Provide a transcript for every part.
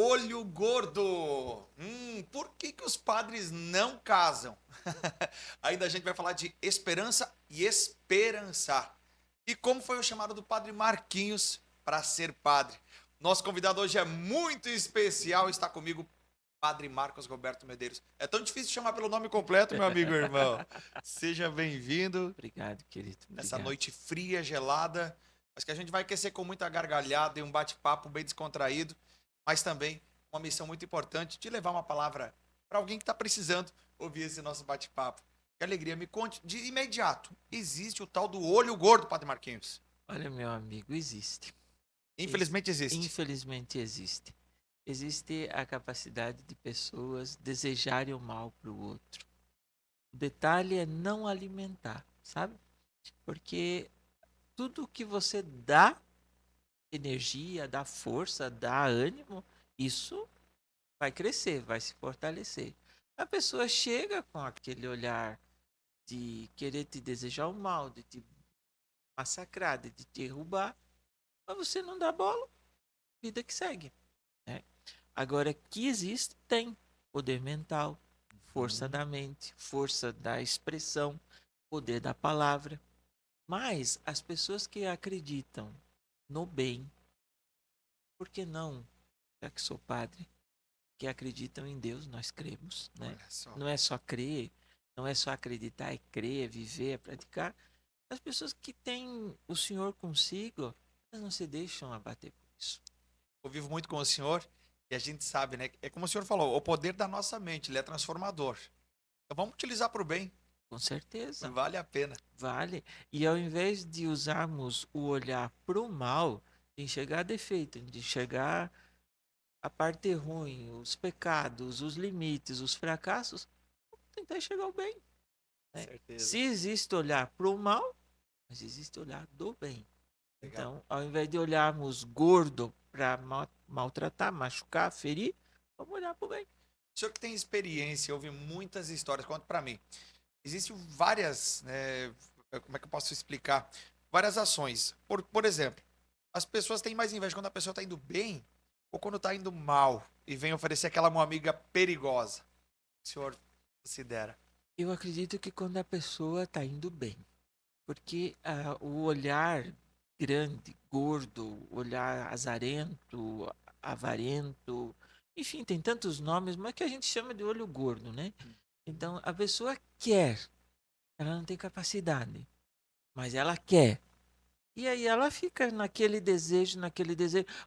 Olho gordo. Por que que os padres não casam? Ainda a gente vai falar de esperança e esperançar. E como foi o chamado do padre Marquinhos para ser padre? Nosso convidado hoje é muito especial, está comigo, Padre Marcos Roberto Medeiros. É tão difícil chamar pelo nome completo, meu amigo e irmão. Seja bem-vindo Obrigado, querido. nessa Obrigado. noite fria, gelada, mas que a gente vai aquecer com muita gargalhada e um bate-papo bem descontraído, mas também uma missão muito importante de levar uma palavra para alguém que está precisando ouvir esse nosso bate-papo. Que alegria, me conte de imediato, existe o tal do olho gordo, Padre Marquinhos? Olha, meu amigo, existe. Infelizmente existe. Infelizmente existe. Existe a capacidade de pessoas desejarem o mal para o outro. O detalhe é não alimentar, sabe? Porque tudo que você dá energia, dá força, dá ânimo, isso vai crescer, vai se fortalecer. A pessoa chega com aquele olhar de querer te desejar o mal, de te massacrar, de te derrubar, mas você não dá bola, vida que segue. Né? Agora, que existe, tem poder mental, força Hum, da mente, força da expressão, poder da palavra. Mas as pessoas que acreditam no bem, por que não, já que sou padre, que acreditam em Deus, nós cremos, né? olha só. Não é só crer, não é só acreditar, é crer, é viver, é praticar. As pessoas que têm o Senhor consigo, elas não se deixam abater por isso. Eu vivo muito com o senhor e a gente sabe, né? É como o senhor falou, o poder da nossa mente, ele é transformador. Então vamos utilizar para o bem, Com certeza, vale a pena. vale. E ao invés de usarmos o olhar para o mal, de enxergar defeito, de enxergar a parte ruim, os pecados, os limites, os fracassos, vamos tentar enxergar o bem. Né? Se Certeza. existe olhar para o mal, mas existe olhar do bem. Legal. Então, ao invés de olharmos gordo para maltratar, machucar, ferir, vamos olhar para o bem. O senhor que tem experiência, ouve muitas histórias, conta para mim. Existem várias, né, como é que eu posso explicar? Várias ações. Por exemplo, as pessoas têm mais inveja quando a pessoa está indo bem ou quando está indo mal e vem oferecer aquela uma amiga perigosa. O senhor considera? Eu acredito que quando a pessoa está indo bem, porque o olhar grande, gordo, olhar azarento, avarento, enfim, tem tantos nomes, mas que a gente chama de olho gordo, né? Então, a pessoa quer, ela não tem capacidade, mas ela quer. E aí ela fica naquele desejo,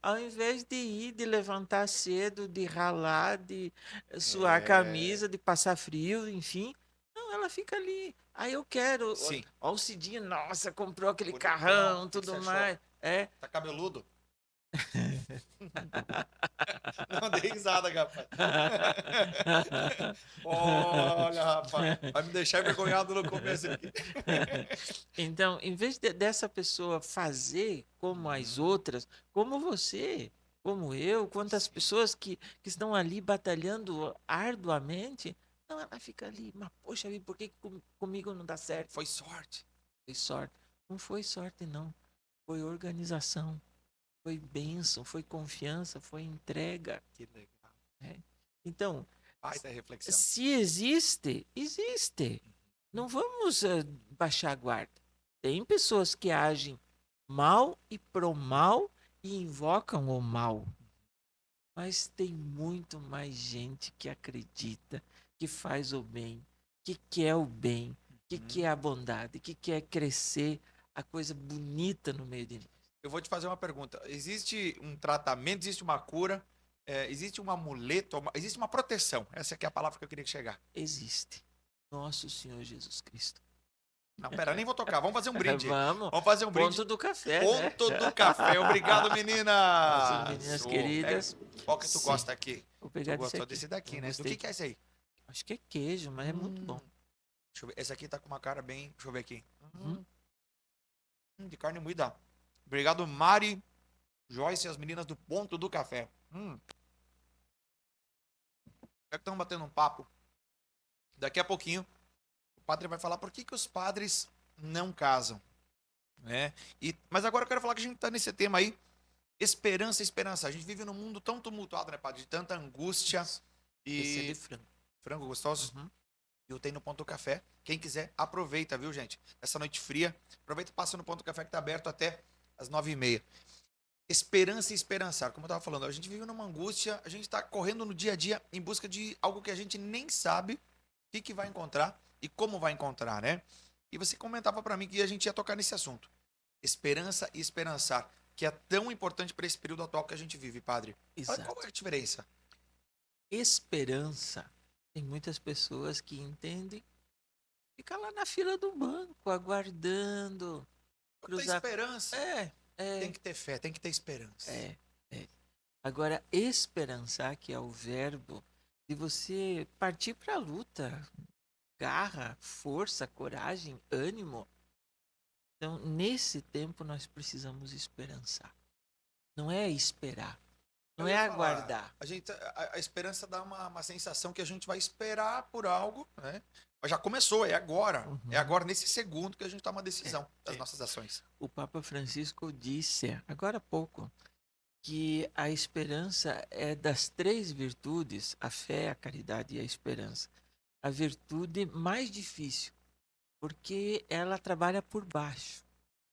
ao invés de ir, de levantar cedo, de ralar, de suar a É... camisa, de passar frio, enfim. Não, ela fica ali. Aí eu quero. Sim. Ó, o Cidinho, nossa, comprou aquele Bonitão. carrão, O que que você tudo achou? mais. É. Tá cabeludo? Não dei risada, rapaz. Olha, rapaz. Vai me deixar envergonhado no começo aqui. Então, em vez dessa pessoa fazer como as Uhum. outras, como você, como eu, quantas Sim. pessoas que estão ali batalhando arduamente, não, ela fica ali, mas poxa vida, por que comigo não dá certo? Foi sorte. Foi sorte. Não foi sorte, não. Foi organização, foi bênção, foi confiança, foi entrega. Que legal. Né? Então, Baita reflexão. se existe, existe. Não vamos baixar a guarda. Tem pessoas que agem mal e pro mal e invocam o mal. Mas tem muito mais gente que acredita, que faz o bem, que quer o bem, que quer Uhum. a bondade, que quer crescer a coisa bonita no meio de nós. Eu vou te fazer uma pergunta. Existe um tratamento, existe uma cura, existe um amuleto, existe uma proteção. Essa aqui é a palavra que eu queria chegar. Existe. Nosso Senhor Jesus Cristo. Não, pera, nem vou tocar. Vamos fazer um brinde. Vamos, Vamos fazer um brinde. ponto do café, né? Ponto do café. Obrigado, Nossas meninas. meninas queridas, Qual que tu sim. gosta aqui? Vou Tu pegar desse gostou aqui. desse daqui, Eu né? Do gostei. que é esse aí? Acho que é queijo, mas é muito Hum, bom. deixa eu ver. Esse aqui tá com uma cara bem. Deixa eu ver aqui. Uhum. De carne moída. Obrigado, Mari, Joyce e as meninas do Ponto do Café. Já que estamos batendo um papo, daqui a pouquinho o padre vai falar por que, que os padres não casam, né? Mas agora eu quero falar que a gente está nesse tema aí. Esperança, esperança. A gente vive num mundo tão tumultuado, né, padre? De tanta angústia. Esse é de E frango. frango gostoso. Uhum. Eu tenho no Ponto do Café. Quem quiser, aproveita, viu, gente? Essa noite fria. Aproveita e passa no Ponto do Café que tá aberto até as 9h30. Esperança e esperançar. Como eu tava falando, a gente vive numa angústia, a gente tá correndo no dia a dia em busca de algo que a gente nem sabe o que vai encontrar e como vai encontrar, né? E você comentava para mim que a gente ia tocar nesse assunto. Esperança e esperançar, que é tão importante para esse período atual que a gente vive, padre. Qual é Exato. a diferença? Esperança. Tem muitas pessoas que entendem ficar lá na fila do banco, aguardando, Quanto à cruzar. esperança, É, tem é, que ter fé, tem que ter esperança. é, é. Agora, esperançar, que é o verbo de você partir para a luta, garra, força, coragem, ânimo. Então, nesse tempo, nós precisamos esperançar. Não é esperar, não Eu é ia falar, aguardar. a esperança dá uma sensação que a gente vai esperar por algo, né? Mas já começou, é agora. É Uhum. agora, nesse segundo, que a gente toma uma É, decisão das é. nossas ações. O Papa Francisco disse, agora há pouco, que a esperança é das três virtudes, a fé, a caridade e a esperança, a virtude mais difícil, porque ela trabalha por baixo,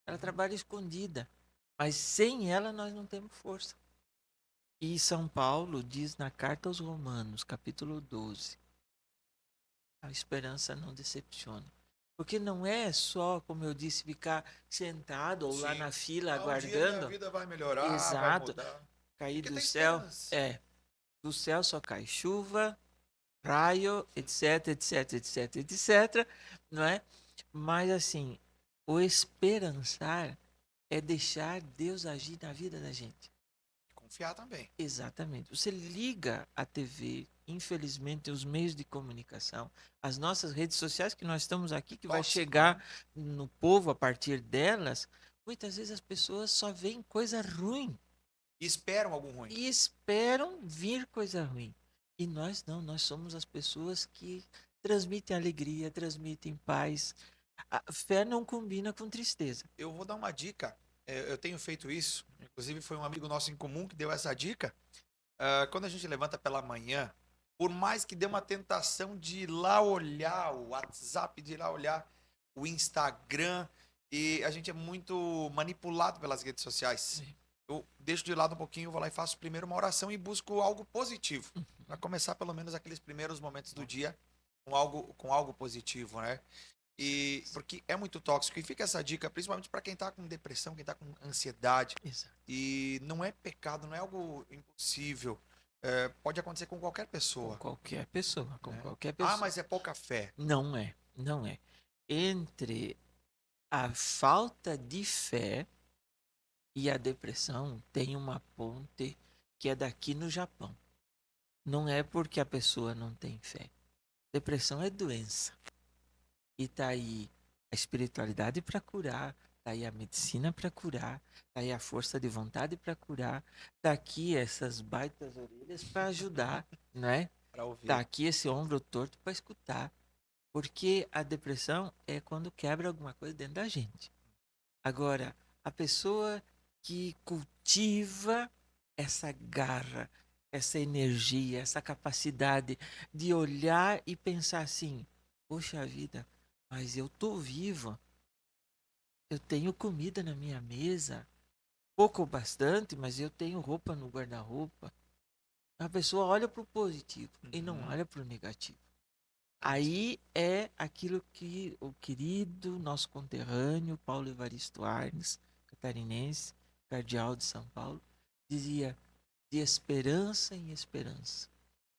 ela trabalha escondida, mas sem ela nós não temos força. E São Paulo diz na carta aos Romanos, capítulo 12, a esperança não decepciona. Porque não é só, como eu disse, ficar sentado ou lá Sim. na fila Um dia minha aguardando. vida vai melhorar, vai Exato. mudar. Cair Porque do tem céu. esperança. É. Do céu só cai chuva, raio, etc, etc, etc, etc. Não é? Mas assim, o esperançar é deixar Deus agir na vida da gente. Confiar também. Exatamente. Você liga a TV, infelizmente, os meios de comunicação, as nossas redes sociais que nós estamos aqui, que vai Tóxico, chegar né? no povo a partir delas, muitas vezes as pessoas só veem coisa ruim E esperam algo ruim. e esperam vir coisa ruim. E nós não, nós somos as pessoas que transmitem alegria, transmitem paz. A fé não combina com tristeza. Eu vou dar uma dica. Eu tenho feito isso. Inclusive, foi um amigo nosso em comum que deu essa dica. Quando a gente levanta pela manhã, por mais que dê uma tentação de ir lá olhar o WhatsApp, de ir lá olhar o Instagram, e a gente é muito manipulado pelas redes sociais. Sim. Eu deixo de lado um pouquinho, vou lá e faço primeiro uma oração e busco algo positivo. Para começar pelo menos aqueles primeiros momentos do dia com algo positivo, né? E porque é muito tóxico. E fica essa dica, principalmente para quem tá com depressão, quem tá com ansiedade. Exato. E não é pecado, não é algo impossível. Pode acontecer com qualquer Com pessoa, qualquer pessoa, com né? qualquer Ah, pessoa. mas é pouca fé. Não é, não é. Entre a falta de fé e a depressão tem uma ponte que é daqui no Japão. Não é porque a pessoa não tem fé. Depressão é doença. E tá aí a espiritualidade para curar, tá aí a medicina para curar, tá aí a força de vontade para curar, tá aqui essas baitas orelhas para ajudar, né? Para Tá ouvir. aqui esse ombro torto para escutar. Porque a depressão é quando quebra alguma coisa dentro da gente. Agora, a pessoa que cultiva essa garra, essa energia, essa capacidade de olhar e pensar assim: poxa vida, mas eu tô vivo, eu tenho comida na minha mesa, pouco ou bastante, mas eu tenho roupa no guarda-roupa. A pessoa olha para o positivo e não Uhum. olha para o negativo. Aí é aquilo que o querido nosso conterrâneo Paulo Evaristo Arnes, catarinense, cardeal de São Paulo, dizia: de esperança em esperança.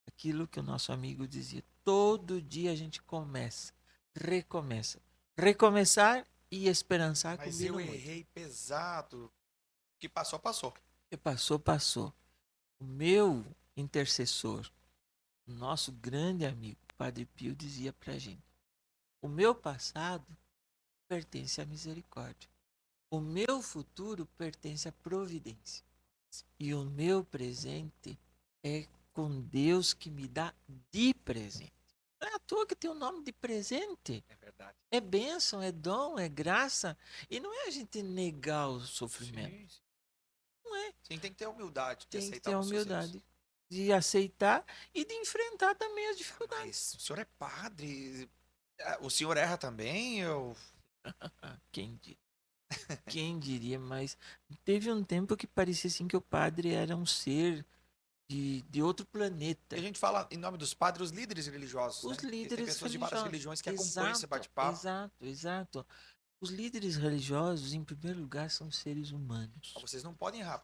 Aquilo que o nosso amigo dizia: todo dia a gente começa, recomeça. Recomeçar e esperançar Mas eu combinam muito. errei pesado. O que passou, passou. E passou, passou. O meu intercessor, o nosso grande amigo, Padre Pio, dizia pra gente: o meu passado pertence à misericórdia. O meu futuro pertence à providência. E o meu presente é com Deus que me dá de presente. Não é à toa que tem o nome de presente. É verdade. É bênção, é dom, é graça. E não é a gente negar o sofrimento. Sim, sim. Não é. Sim, tem que ter a humildade de Tem que aceitar ter os a nossos erros. humildade de aceitar e de enfrentar também as dificuldades. Mas o senhor é padre, o senhor erra também? Eu... Ah, quem diria, mas teve um tempo que parecia assim que o padre era um ser de outro E a planeta. gente fala em nome dos padres, os líderes religiosos, Os né? Porque tem líderes pessoas de várias religiosos. religiões que acompanham esse Exato, bate-papo. exato, exato. Os líderes religiosos, em primeiro lugar, são seres Mas humanos. vocês não podem errar.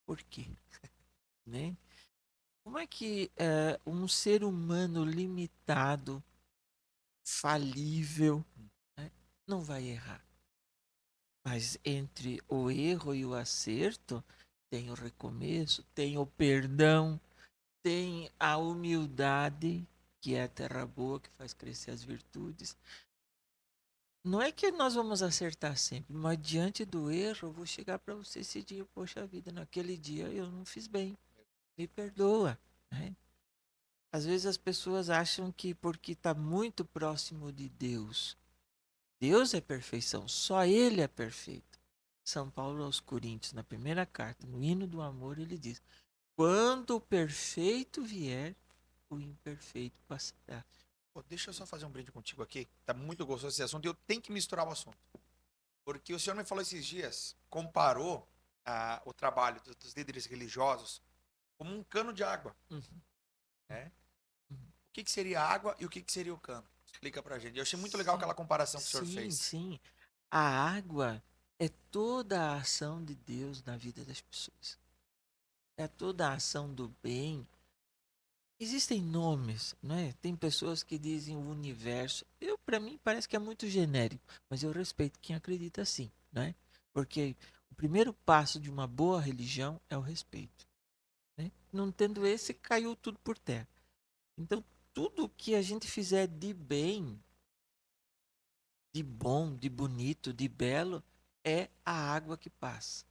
Por quê? Né? Como é que um ser humano limitado, falível, né, não vai errar? Mas entre o erro e o acerto, tem o recomeço, tem o perdão, tem a humildade, que é a terra boa que faz crescer as virtudes. Não é que nós vamos acertar sempre, mas diante do erro, eu vou chegar para você esse dia, poxa vida, naquele dia eu não fiz bem, me perdoa, né? Às vezes as pessoas acham que porque está muito próximo de Deus, Deus é perfeição, só Ele é perfeito. São Paulo aos Coríntios, na primeira carta, no hino do amor, ele diz: quando o perfeito vier, o imperfeito passará. Pô, deixa eu só fazer um brinde contigo aqui. Tá muito gostoso esse assunto e eu tenho que misturar o assunto. Porque o senhor me falou esses dias, comparou o trabalho dos líderes religiosos como um cano de água, Uhum, né? uhum. O que seria a água e o que seria o cano? Explica pra gente. Eu achei muito legal Sim, aquela comparação que o senhor sim, fez. sim. A água é toda a ação de Deus na vida das pessoas. É toda a ação do bem. Existem nomes, não é? Tem pessoas que dizem o universo. Eu, para mim, parece que é muito genérico, mas eu respeito quem acredita assim, né? Porque o primeiro passo de uma boa religião é o respeito, né? Não tendo esse, caiu tudo por terra. Então, tudo que a gente fizer de bem, de bom, de bonito, de belo, é a água que passa.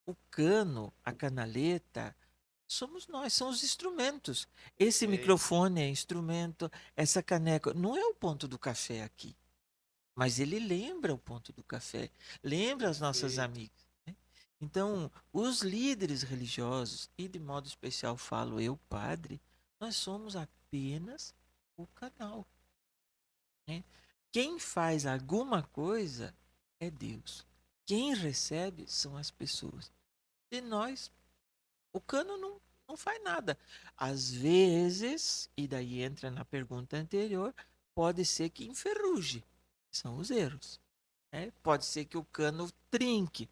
O cano, a canaleta, somos nós, são os instrumentos. Esse Perfeito. microfone é instrumento, essa caneca não é o ponto do café aqui, mas ele lembra o ponto do café, lembra as nossas Perfeito. amigas, né? Então, os líderes religiosos, e de modo especial falo eu, padre, nós somos apenas o canal, né? Quem faz alguma coisa é Deus. Quem recebe são as pessoas. E nós, o cano não faz nada. Às vezes, e daí entra na pergunta anterior, pode ser que enferruje. São os erros. Né? Pode ser que o cano trinque,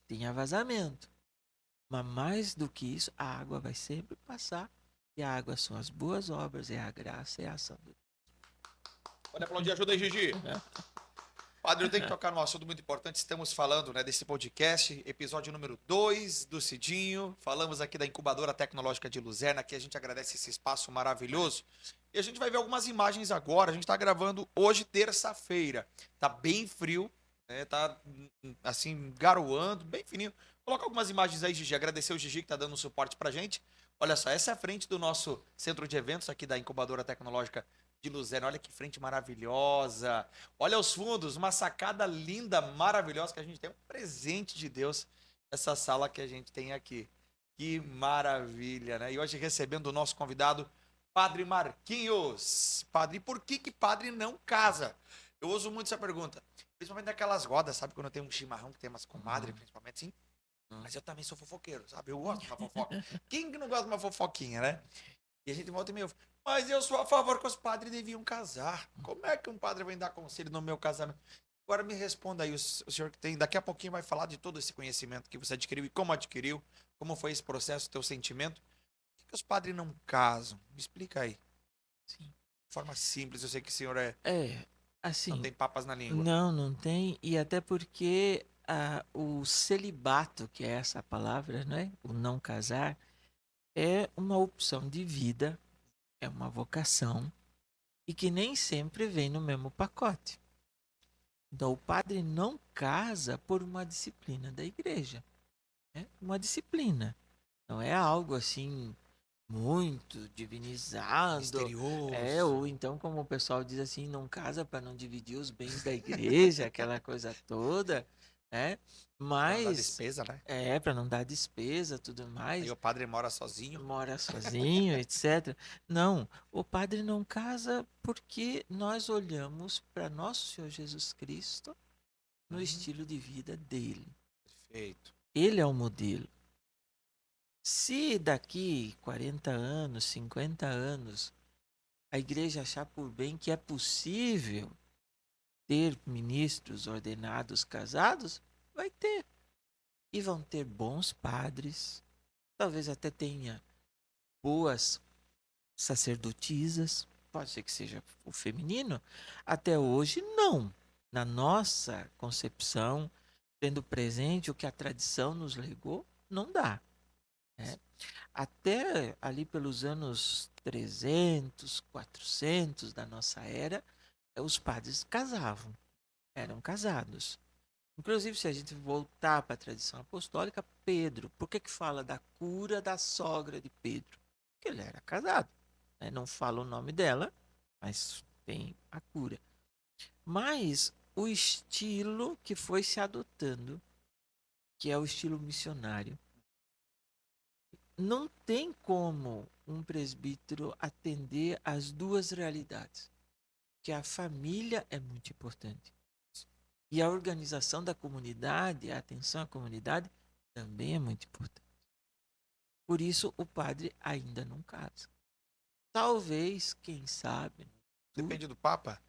tenha vazamento. Mas mais do que isso, a água vai sempre passar. E a água são as boas obras, é a graça, é a ação de Pode aplaudir, ajuda aí, Gigi. Deus. Padre, eu tenho que tocar num assunto muito importante. Estamos falando, né, desse podcast, episódio número 2 do Cidinho. Falamos aqui da incubadora tecnológica de Luzerna, que a gente agradece esse espaço maravilhoso. E a gente vai ver algumas imagens agora. A gente está gravando hoje, terça-feira. Tá bem frio, né? Tá assim, garoando, bem fininho. Coloca algumas imagens aí, Gigi. Agradecer o Gigi que tá dando um suporte pra gente. Olha só, essa é a frente do nosso centro de eventos aqui da incubadora tecnológica de Luzerna. Olha que frente maravilhosa. Olha os fundos, uma sacada linda, maravilhosa que a gente tem. Um presente de Deus, essa sala que a gente tem aqui. Que maravilha, né? E hoje recebendo o nosso convidado, Padre Marquinhos. Padre, e por que padre não casa? Eu uso muito essa pergunta. Principalmente naquelas rodas, sabe? Quando tem um chimarrão que tem umas comadres, principalmente assim. Mas eu também sou fofoqueiro, sabe? Eu gosto de uma fofoca. Quem que não gosta de uma fofoquinha, né? E a gente volta e meio. Mas eu sou a favor que os padres deviam casar. Como é que um padre vai dar conselho no meu casamento? Agora me responda aí, o senhor que tem, daqui a pouquinho vai falar de todo esse conhecimento que você adquiriu e como adquiriu, como foi esse processo, teu sentimento. Por que os padres não casam? Me explica aí. Sim. De forma simples, eu sei que o senhor não Assim, tem papas na língua. não tem, e até porque o celibato, que é essa palavra, né? O não casar, é uma opção de vida, é uma vocação, e que nem sempre vem no mesmo pacote. Então, o padre não casa por uma disciplina da igreja, né? Uma disciplina. Não é algo assim muito divinizado, Misterioso. ou então como o pessoal diz assim, não casa para não dividir os bens da igreja, aquela coisa toda. né? Pra não dar Mas despesa, né? para não dar despesa, tudo mais, Aí o padre mora sozinho. mora sozinho, etc. Não, o padre não casa porque nós olhamos para nosso Senhor Jesus Cristo no estilo de vida dele. Perfeito. Ele é o modelo. Se daqui 40 anos, 50 anos, a igreja achar por bem que é possível ter ministros ordenados casados, vai ter. E vão ter bons padres, talvez até tenha boas sacerdotisas, pode ser que seja o feminino. Até hoje, não. Na nossa concepção, tendo presente o que a tradição nos legou, não dá. Né? Até ali pelos anos 300, 400 da nossa era, os padres casavam, eram casados. Inclusive, se a gente voltar para a tradição apostólica, Pedro, por que que fala da cura da sogra de Pedro? Porque ele era casado. Né? Não fala o nome dela, mas tem a cura. Mas o estilo que foi se adotando, que é o estilo missionário, não tem como um presbítero atender às duas realidades, que a família é muito importante e a organização da comunidade, a atenção à comunidade também é muito importante. Por isso o padre ainda não casa. Talvez, quem sabe, Depende do Papa?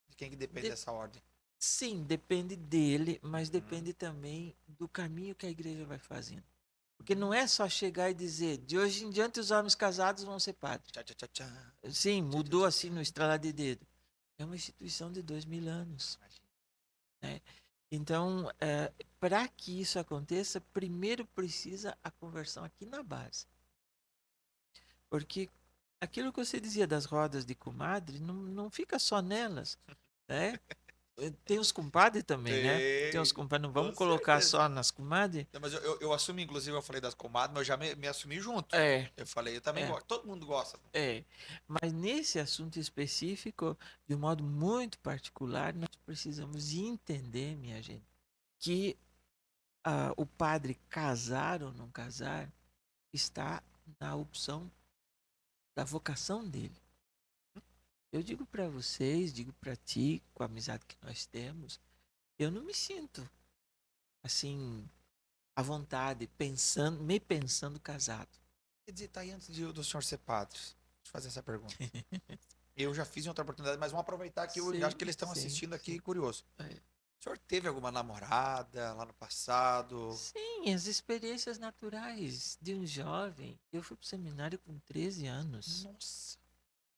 De quem que depende de- dessa ordem? sim, depende dele, mas Uhum. depende também do caminho que a igreja vai fazendo. Porque não é só chegar e dizer, de hoje em diante os homens casados vão ser padres. Tchá, tchá, tchá, tchá. Sim, Tchá, tchá, mudou tchá, assim tchá. no estralar de dedo. É uma instituição de 2000 anos. Imagina. Né? Então, para que isso aconteça, primeiro precisa a conversão aqui na base. Porque aquilo que você dizia das rodas de comadre, não fica só nelas. Né? Tem os compadres também, né? Tem os Tem, compadres, não com vamos colocar certeza. só nas comadres? Não, mas eu assumi, inclusive, eu falei das comadres, mas eu já me assumi junto. É, Eu falei, eu também é. gosto. Todo mundo gosta. É, mas nesse assunto específico, de um modo muito particular, nós precisamos entender, minha gente, que o padre casar ou não casar está na opção da vocação dele. Eu digo para vocês, digo para ti, com a amizade que nós temos, eu não me sinto assim à vontade, me pensando casado. Quer dizer, tá aí antes do senhor ser padre. Deixa eu fazer essa pergunta. Eu já fiz em outra oportunidade, mas vamos aproveitar que eu acho Sim, que eles estão sim, assistindo aqui sim. curioso. É. O senhor teve alguma namorada lá no passado? Sim, as experiências naturais de um jovem. Eu fui para o seminário com 13 anos. Nossa.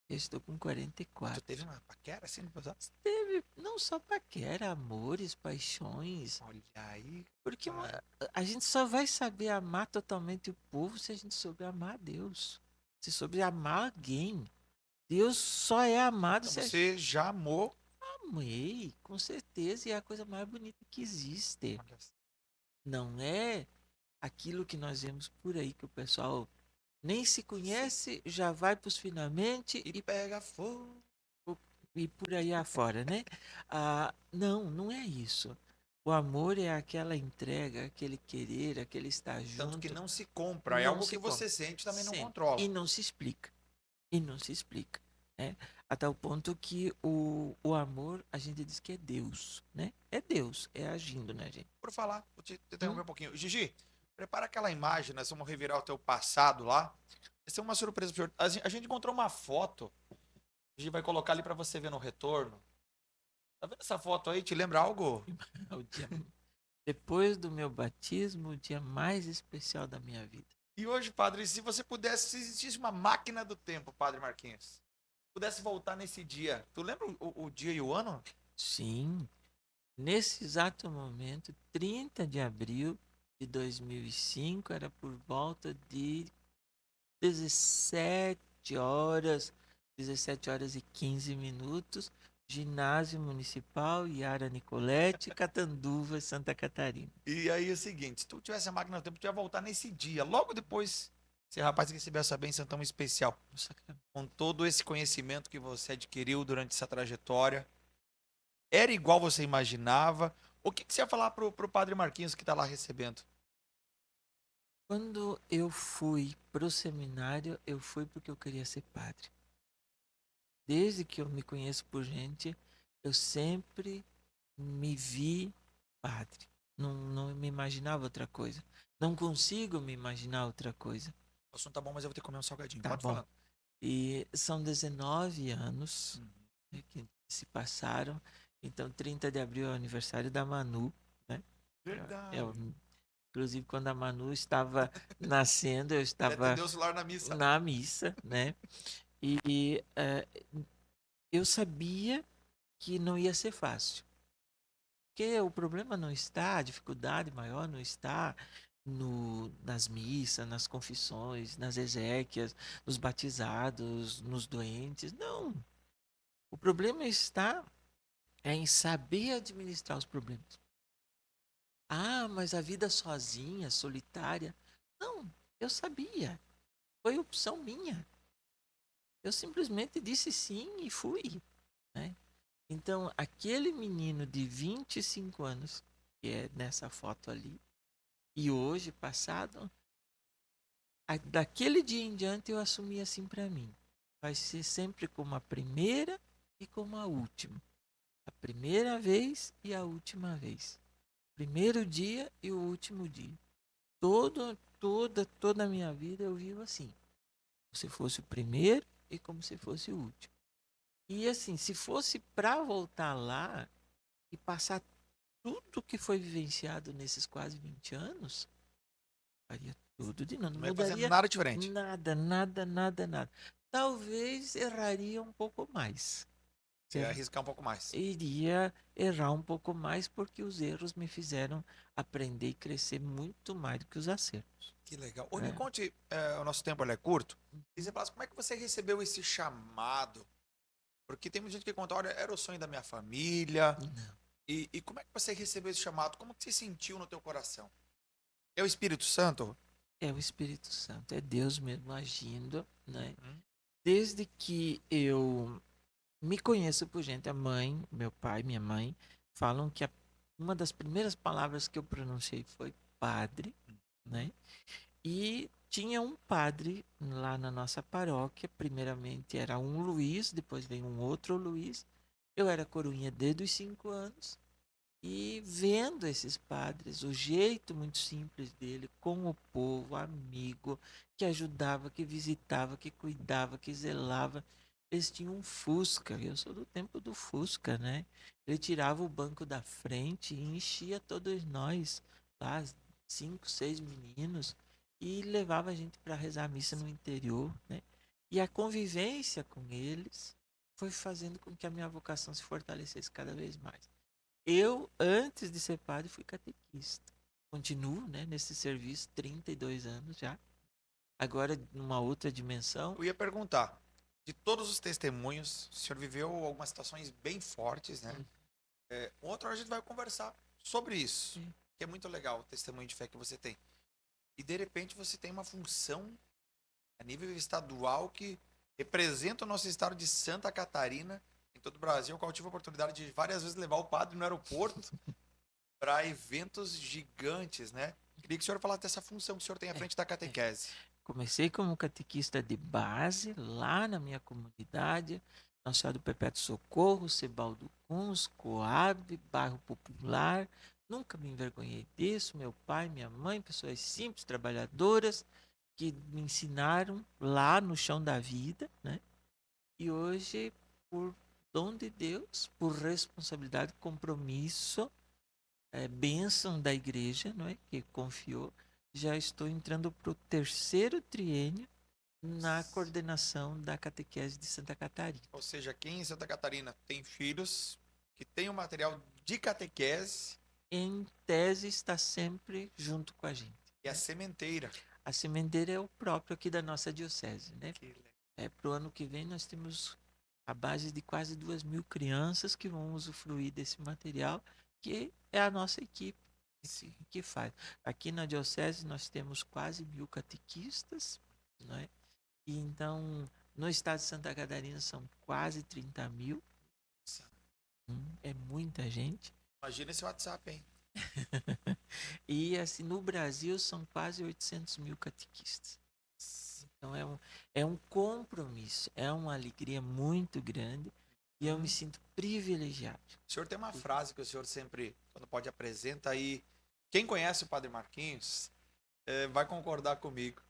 Eu estou com Mas tu 44. teve uma paquera assim no passado? Teve não só paquera, amores, paixões. Olha aí, Porque pai. a gente só vai saber amar totalmente o povo se a gente souber amar a Deus. Se souber amar alguém. Deus só é amado Então se a gente você já amou. amei, com certeza, e é a coisa mais bonita que existe. Olha só. Não é aquilo que nós vemos por aí que o pessoal nem se Sim. conhece, já vai para os finalmente E pega fogo. e por aí afora, né? Não é isso. O amor é aquela entrega, aquele querer, aquele estar Tanto que junto, não se compra. É não algo que se compra. você sente e também não Sim. controla. E não se explica. E não se explica. Né? Até o ponto que o amor, a gente diz que é Deus, né? É Deus, é agindo na gente. Por falar, vou te Hum? interromper um pouquinho. Gigi, prepara aquela imagem, nós vamos revirar o teu passado lá. Vai ser uma surpresa pro senhor. A gente encontrou uma foto. A gente vai colocar ali para você ver no retorno. Tá vendo essa foto aí? Te lembra algo? O dia, depois do meu batismo, o dia mais especial da minha vida. E hoje, padre, se você pudesse, se existisse uma máquina do tempo, padre Marquinhos, pudesse voltar nesse dia, tu lembra o dia e o ano? Sim, nesse exato momento, 30 de abril de 2005, era por volta de 17 horas, 17 horas e 15 minutos, Ginásio Municipal Yara Nicolete, Catanduva, Santa Catarina. E aí é o seguinte, se tu tivesse a máquina do tempo, tu ia voltar nesse dia, logo depois, esse rapaz que recebeu essa bênção tão especial, No Sacramento. com todo esse conhecimento que você adquiriu durante essa trajetória, era igual você imaginava? O que você ia falar pro Padre Marquinhos que tá lá recebendo? Quando eu fui pro seminário, eu fui porque eu queria ser padre. Desde que eu me conheço por gente, eu sempre me vi padre. Não me imaginava outra coisa. Não consigo me imaginar outra coisa. O assunto tá bom, mas eu vou ter que comer um salgadinho. Tá Pode bom. falar. E são 19 anos, Uhum. né, que se passaram. Então, 30 de abril é o aniversário da Manu, né? Verdade. Inclusive, quando a Manu estava nascendo, eu Você estava atendeu o celular na missa. na missa, né? E eu sabia que não ia ser fácil. Porque o problema não está, a dificuldade maior não está nas missas, nas confissões, nas exéquias, nos batizados, nos doentes. Não. O problema está em saber administrar os problemas. Ah, mas a vida sozinha, solitária. Não, eu sabia. Foi opção minha. Eu simplesmente disse sim e fui, né? Então, aquele menino de 25 anos, que é nessa foto ali, e hoje, passado, daquele dia em diante eu assumi assim para mim. Vai ser sempre como a primeira e como a última. A primeira vez e a última vez. Primeiro dia e o último dia. Toda a minha vida eu vivo assim. Como se fosse o primeiro e como se fosse o último. E assim, se fosse para voltar lá e passar tudo que foi vivenciado nesses quase 20 anos, faria tudo de novo. Não Não ia fazer mudaria nada diferente. nada, nada, nada, nada. Talvez erraria um pouco mais. Você ia arriscar um pouco mais. Iria errar um pouco mais porque os erros me fizeram aprender e crescer muito mais do que os acertos. Que legal. Ô, me É. conte, o nosso tempo ele é curto. E você fala, como é que você recebeu esse chamado? Porque tem muita gente que conta, olha, era o sonho da minha família. Não. E como é que você recebeu esse chamado? Como que você sentiu no teu coração? É o Espírito Santo? É o Espírito Santo, é Deus mesmo agindo, né? Uhum. Desde que eu me conheço por gente, a mãe, meu pai, minha mãe, falam que uma das primeiras palavras que eu pronunciei foi padre, né? E tinha um padre lá na nossa paróquia, primeiramente era um Luiz, depois veio um outro Luiz. Eu era coroinha desde os 5 anos. E vendo esses padres, o jeito muito simples dele, com o povo, amigo, que ajudava, que visitava, que cuidava, que zelava. Eles tinham um Fusca, eu sou do tempo do Fusca, né? Ele tirava o banco da frente e enchia todos nós, lá, 5, 6 meninos, e levava a gente para rezar a missa no interior, né? E a convivência com eles foi fazendo com que a minha vocação se fortalecesse cada vez mais. Eu, antes de ser padre, fui catequista. Continuo, né, nesse serviço, 32 anos já. Agora, numa outra dimensão. Eu ia perguntar, de todos os testemunhos, o senhor viveu algumas situações bem fortes, né? Hum, Outra hora a gente vai conversar sobre isso, hum. que é muito legal o testemunho de fé que você tem. E de repente você tem uma função a nível estadual que representa o nosso estado de Santa Catarina em todo o Brasil, o qual eu tive a oportunidade de várias vezes levar o padre no aeroporto para eventos gigantes, né? Queria que o senhor falasse dessa função que o senhor tem à É, frente da é. catequese. Comecei como catequista de base, lá na minha comunidade, Nossa Senhora do Perpétuo Socorro, Sebaldo Cuns, Coab, Bairro Popular. Nunca me envergonhei disso. Meu pai, minha mãe, pessoas simples, trabalhadoras, que me ensinaram lá no chão da vida, né? E hoje, por dom de Deus, por responsabilidade, compromisso, bênção da igreja, não é? Que confiou, já estou entrando para o terceiro triênio na coordenação da catequese de Santa Catarina. Ou seja, aqui em Santa Catarina tem filhos que têm o material de catequese Em tese, está sempre junto com a gente. e a sementeira. A sementeira é o próprio aqui da nossa diocese, né? Que legal. Para o ano que vem nós temos a base de quase 2.000 crianças que vão usufruir desse material, que é a nossa equipe que faz. Aqui na Diocese nós temos quase 1.000 catequistas, né? E então no estado de Santa Catarina são quase 30.000, é muita gente. Imagina esse WhatsApp, hein? E assim, no Brasil são quase 800 mil catequistas. Então é um compromisso, é uma alegria muito grande e eu me sinto privilegiado. O senhor tem uma frase que o senhor sempre, quando pode, apresenta e quem conhece o Padre Marquinhos vai concordar comigo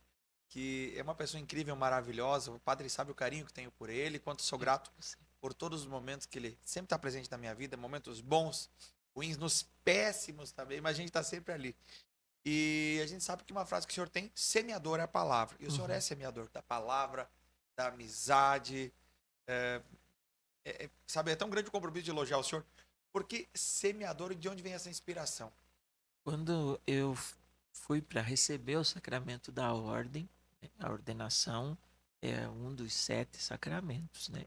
que é uma pessoa incrível, maravilhosa. O padre sabe o carinho que tenho por ele, quanto sou grato por todos os momentos que ele sempre está presente na minha vida, momentos bons, ruins, nos péssimos também, mas a gente está sempre ali. E a gente sabe que uma frase que o senhor tem, semeador é a palavra. E o senhor é semeador da palavra, da amizade. Sabe, é tão grande o compromisso de elogiar o senhor. Porque semeador, e de onde vem essa inspiração? Quando eu fui para receber o sacramento da ordem, né, a ordenação é um dos 7 sacramentos, né?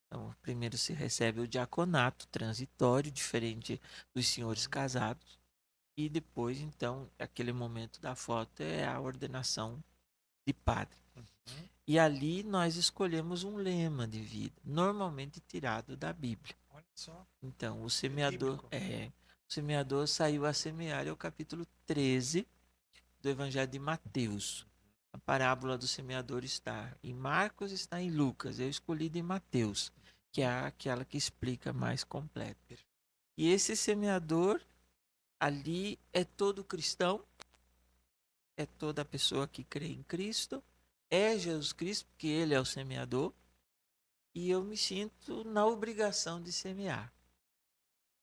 Então, primeiro se recebe o diaconato transitório, diferente dos senhores casados, e depois, então, aquele momento da foto é a ordenação de padre. E ali nós escolhemos um lema de vida, normalmente tirado da Bíblia. Olha só. Então, Bíblico. o semeador saiu a semear, é o capítulo 13 do Evangelho de Mateus. A parábola do semeador está em Marcos, está em Lucas. Eu escolhi de Mateus, que é aquela que explica mais completa. E esse semeador ali é todo cristão, é toda pessoa que crê em Cristo, é Jesus Cristo, porque ele é o semeador, e eu me sinto na obrigação de semear.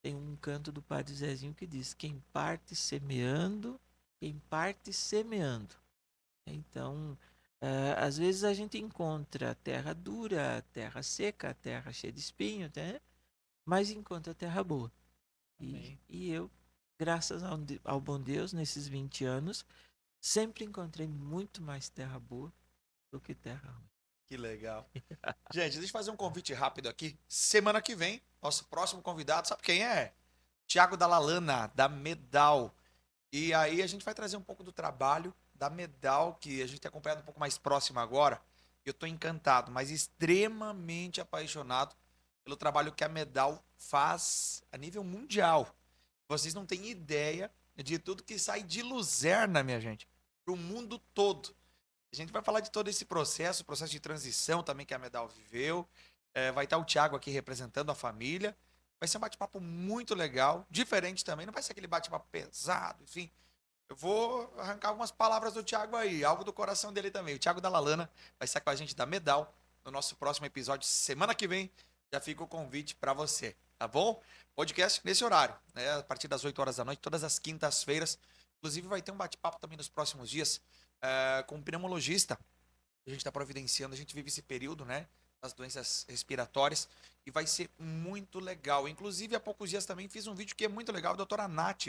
Tem um canto do Padre Zezinho que diz: quem parte semeando, quem parte semeando. Então, às vezes a gente encontra terra dura, terra seca, terra cheia de espinho, né? Mas encontra terra boa. E eu, graças ao bom Deus, nesses 20 anos, sempre encontrei muito mais terra boa do que terra ruim. Que legal. Gente, deixa eu fazer um convite rápido aqui. Semana que vem, nosso próximo convidado, sabe quem é? Tiago Dallalana, da Medal. E aí a gente vai trazer um pouco do trabalho da Medal, que a gente tem acompanhado um pouco mais próximo agora. Eu estou encantado, mas extremamente apaixonado pelo trabalho que a Medal faz a nível mundial. Vocês não têm ideia de tudo que sai de Luzerna, minha gente, para o mundo todo. A gente vai falar de todo esse processo, o processo de transição também que a Medal viveu. Vai estar o Thiago aqui representando a família. Vai ser um bate-papo muito legal, diferente também. Não vai ser aquele bate-papo pesado, enfim. Eu vou arrancar algumas palavras do Thiago aí, algo do coração dele também. O Thiago Dallalana vai estar com a gente da Medal no nosso próximo episódio, semana que vem. Já fica o convite para você, tá bom? Podcast nesse horário, né? A partir das 8 horas da noite, todas as quintas-feiras. Inclusive vai ter um bate-papo também nos próximos dias com um pneumologista. A gente está providenciando, a gente vive esse período, né? Das doenças respiratórias e vai ser muito legal. Inclusive, há poucos dias também fiz um vídeo que é muito legal. A doutora Nath,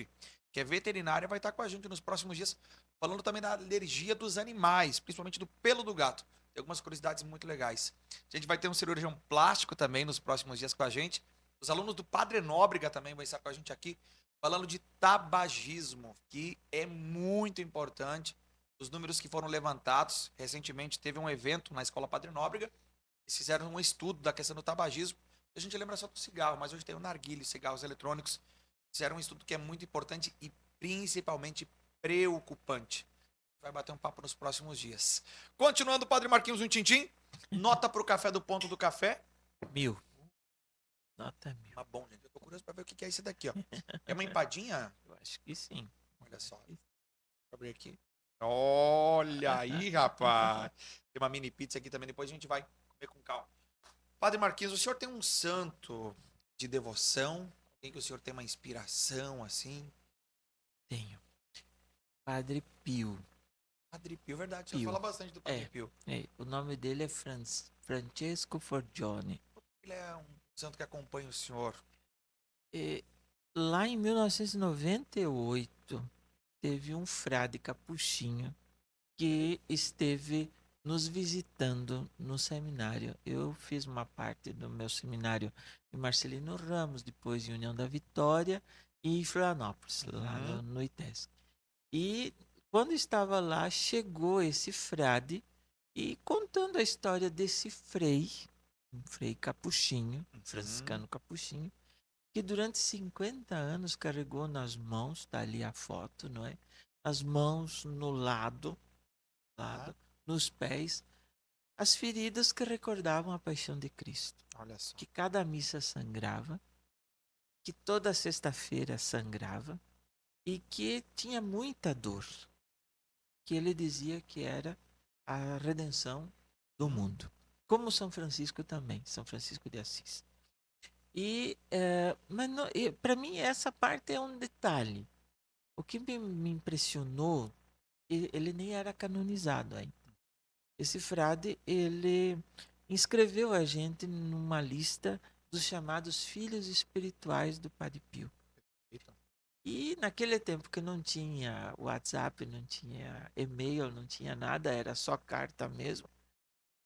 que é veterinária, vai estar com a gente nos próximos dias, falando também da alergia dos animais, principalmente do pelo do gato. Tem algumas curiosidades muito legais. A gente vai ter um cirurgião plástico também nos próximos dias com a gente. Os alunos do Padre Nóbrega também vão estar com a gente aqui, falando de tabagismo, que é muito importante. Os números que foram levantados, recentemente teve um evento na Escola Padre Nóbrega, eles fizeram um estudo da questão do tabagismo. A gente lembra só do cigarro, mas hoje tem o narguilé, cigarros eletrônicos. Fizeram um estudo que é muito importante e principalmente preocupante. Vai bater um papo nos próximos dias. Continuando, Padre Marquinhos, um tintim. Nota para o café do Ponto do Café. 1000. Nota 1000. Mas bom, gente, eu tô curioso para ver o que é isso daqui, ó. É uma empadinha? Eu acho que sim. Olha só. Vou abrir aqui. Olha aí, rapaz. Tem uma mini pizza aqui também, depois a gente vai comer com calma. Padre Marquinhos, o senhor tem um santo de devoção? Alguém que o senhor tem uma inspiração assim? Tenho. Padre Pio. Padre Pio, verdade. O senhor Pio. fala bastante do Padre Pio. O nome dele é Francesco Forgione. Ele é um santo que acompanha o senhor. Lá em 1998, teve um frade capuchinho que esteve nos visitando no seminário. Eu fiz uma parte do meu seminário em Marcelino Ramos, depois em União da Vitória e em Florianópolis, lá no ITESC. E quando estava lá, chegou esse frade e contando a história desse frei, um frei capuchinho, franciscano capuchinho, que durante 50 anos carregou nas mãos, está ali a foto, não é? Nas mãos, no lado, nos pés, as feridas que recordavam a paixão de Cristo. Olha só. Que cada missa sangrava, que toda sexta-feira sangrava e que tinha muita dor, que ele dizia que era a redenção do mundo. Como São Francisco também, São Francisco de Assis. Mas para mim essa parte é um detalhe. O que me impressionou, ele nem era canonizado ainda. Esse frade, ele inscreveu a gente numa lista dos chamados filhos espirituais do Padre Pio. Eita. E naquele tempo que não tinha WhatsApp, não tinha e-mail, não tinha nada, era só carta mesmo.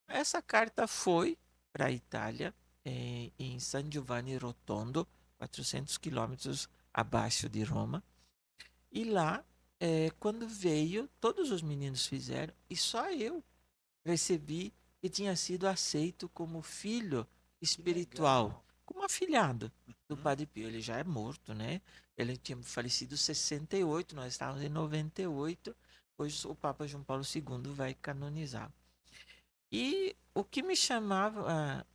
Essa carta foi para a Itália, em San Giovanni Rotondo, 400 quilômetros abaixo de Roma. E lá, quando veio, todos os meninos fizeram, e só eu recebi que tinha sido aceito como filho espiritual, como afilhado do Padre Pio. Ele já é morto, né? Ele tinha falecido em 68, nós estávamos em 98, pois o Papa João Paulo II vai canonizá-lo. E o que me chamava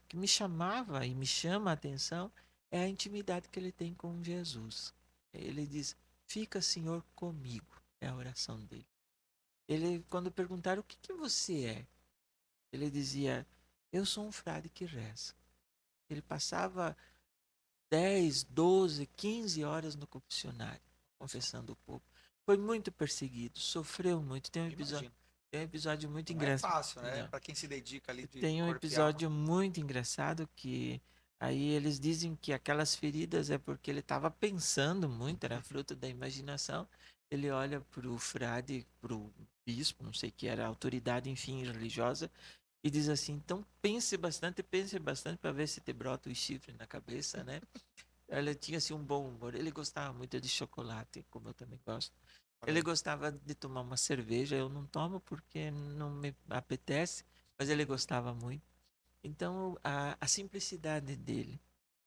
e me chama a atenção é a intimidade que ele tem com Jesus. Ele diz: "Fica, Senhor, comigo." É a oração dele. Ele, quando perguntaram o que você é, ele dizia: "Eu sou um frade que reza." Ele passava 10, 12, 15 horas no confessionário, confessando o povo. Foi muito perseguido, sofreu muito. Imagino. Tem um episódio muito Não é engraçado. fácil, né? Para quem se dedica ali de Tem um corpo e alma. episódio muito engraçado que aí eles dizem que aquelas feridas é porque ele estava pensando muito, era fruto da imaginação. Ele olha para o frade, para o bispo, não sei que era a autoridade, enfim, religiosa, e diz assim: "Então pense bastante para ver se te brota o chifre na cabeça, né?" Ele tinha assim um bom humor. Ele gostava muito de chocolate, como eu também gosto. Ele gostava de tomar uma cerveja. Eu não tomo porque não me apetece, mas ele gostava muito. Então, a simplicidade dele,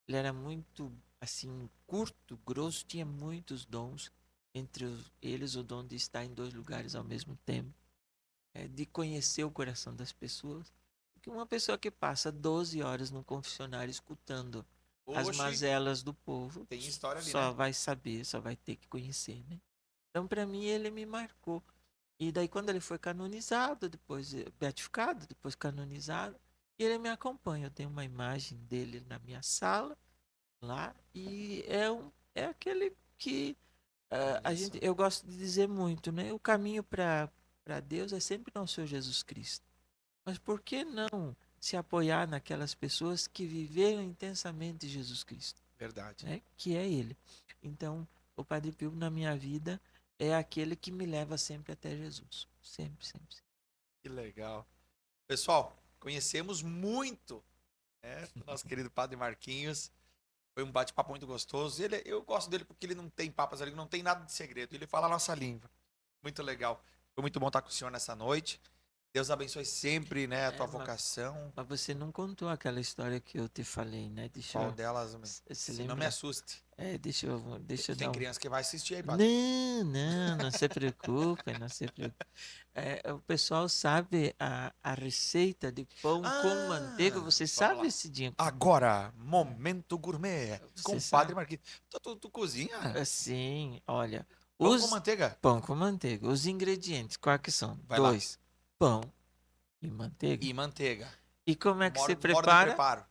ele era muito assim curto, grosso, tinha muitos dons. Entre eles, o dom de estar em dois lugares ao mesmo tempo, de conhecer o coração das pessoas. Porque uma pessoa que passa 12 horas no confessionário escutando as Oxi, mazelas do povo, tem história ali, só né? vai saber, só vai ter que conhecer, né? Então, para mim, ele me marcou. E daí, quando ele foi canonizado, depois beatificado, depois canonizado, ele me acompanha. Eu tenho uma imagem dele na minha sala, lá, e é aquele que eu gosto de dizer muito, né? O caminho para Deus é sempre não ser Jesus Cristo. Mas por que não se apoiar naquelas pessoas que viveram intensamente Jesus Cristo, Verdade. né? Que é Ele. Então, o Padre Pio na minha vida é aquele que me leva sempre até Jesus. Sempre, sempre. Sempre. Que legal. Pessoal, conhecemos muito, né, do nosso querido Padre Marquinhos. Foi um bate-papo muito gostoso. Eu gosto dele porque ele não tem papas ali, não tem nada de segredo. Ele fala a nossa língua. Muito legal. Foi muito bom estar com o senhor nessa noite. Deus abençoe sempre, né, a tua Mas, vocação. mas você não contou aquela história que eu te falei, né? Qual delas, Se se não me lembra? assuste. Deixa eu Tem dar um. criança que vai assistir aí, padre. Não se preocupe, não se preocupe. O pessoal sabe a receita de pão com manteiga. Você Vamos sabe, lá. Cidinha? Agora, momento gourmet Você com Padre sabe? Marquinhos. Tu cozinha? Sim, olha. Pão com Os manteiga? pão com manteiga. Os ingredientes, quais que são? Vai lá. Dois, pão e manteiga. E manteiga. E como é que se Modo de prepara? preparo.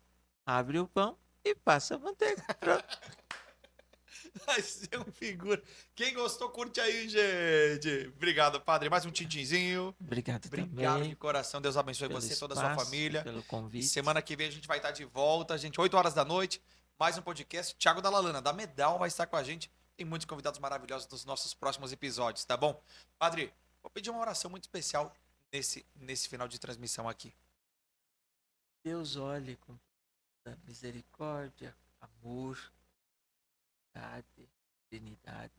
Abre o pão e passa a manteiga. Pronto. Vai ser um figura. Quem gostou, curte aí, gente. Obrigado, padre. Mais um tintinzinho. Obrigado Obrigado de também coração. Deus abençoe pelo você e toda a sua espaço, família. pelo E convite. semana que vem a gente vai estar de volta, gente. 8 horas da noite. Mais um podcast. Thiago Dalalana, da Medal, vai estar com a gente. Tem muitos convidados maravilhosos nos nossos próximos episódios, tá bom? Padre, vou pedir uma oração muito especial nesse final de transmissão aqui. Deus olhe com toda misericórdia, amor, bondade, serenidade.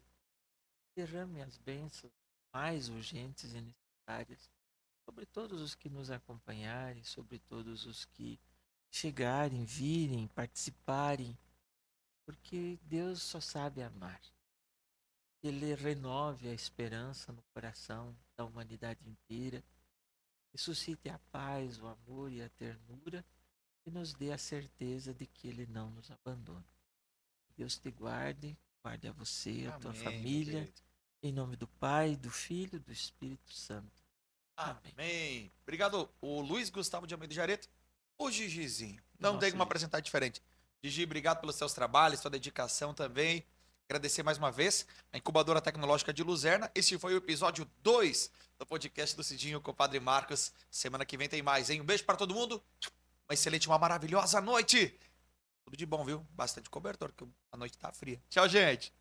Derrame as bênçãos mais urgentes e necessárias sobre todos os que nos acompanharem, sobre todos os que chegarem, virem, participarem, porque Deus só sabe amar. Ele renove a esperança no coração da humanidade inteira, ressuscite a paz, o amor e a ternura e nos dê a certeza de que Ele não nos abandona. Deus te guarde, guarde a você, a tua Amém, meu família, querido. em nome do Pai, do Filho e do Espírito Santo. Amém. Amém. Obrigado, o Luiz Gustavo de Almeida Jareto. O Gigizinho. Não Nosso tem como Gigi. apresentar diferente. Gigi, obrigado pelos seus trabalhos, sua dedicação também. Agradecer mais uma vez a Incubadora Tecnológica de Luzerna. Esse foi o episódio 2 do podcast do Cidinho com o Padre Marcos. Semana que vem tem mais, hein? Um beijo para todo mundo. Uma excelente, uma maravilhosa noite. Tudo de bom, viu? Bastante cobertor, porque a noite tá fria. Tchau, gente.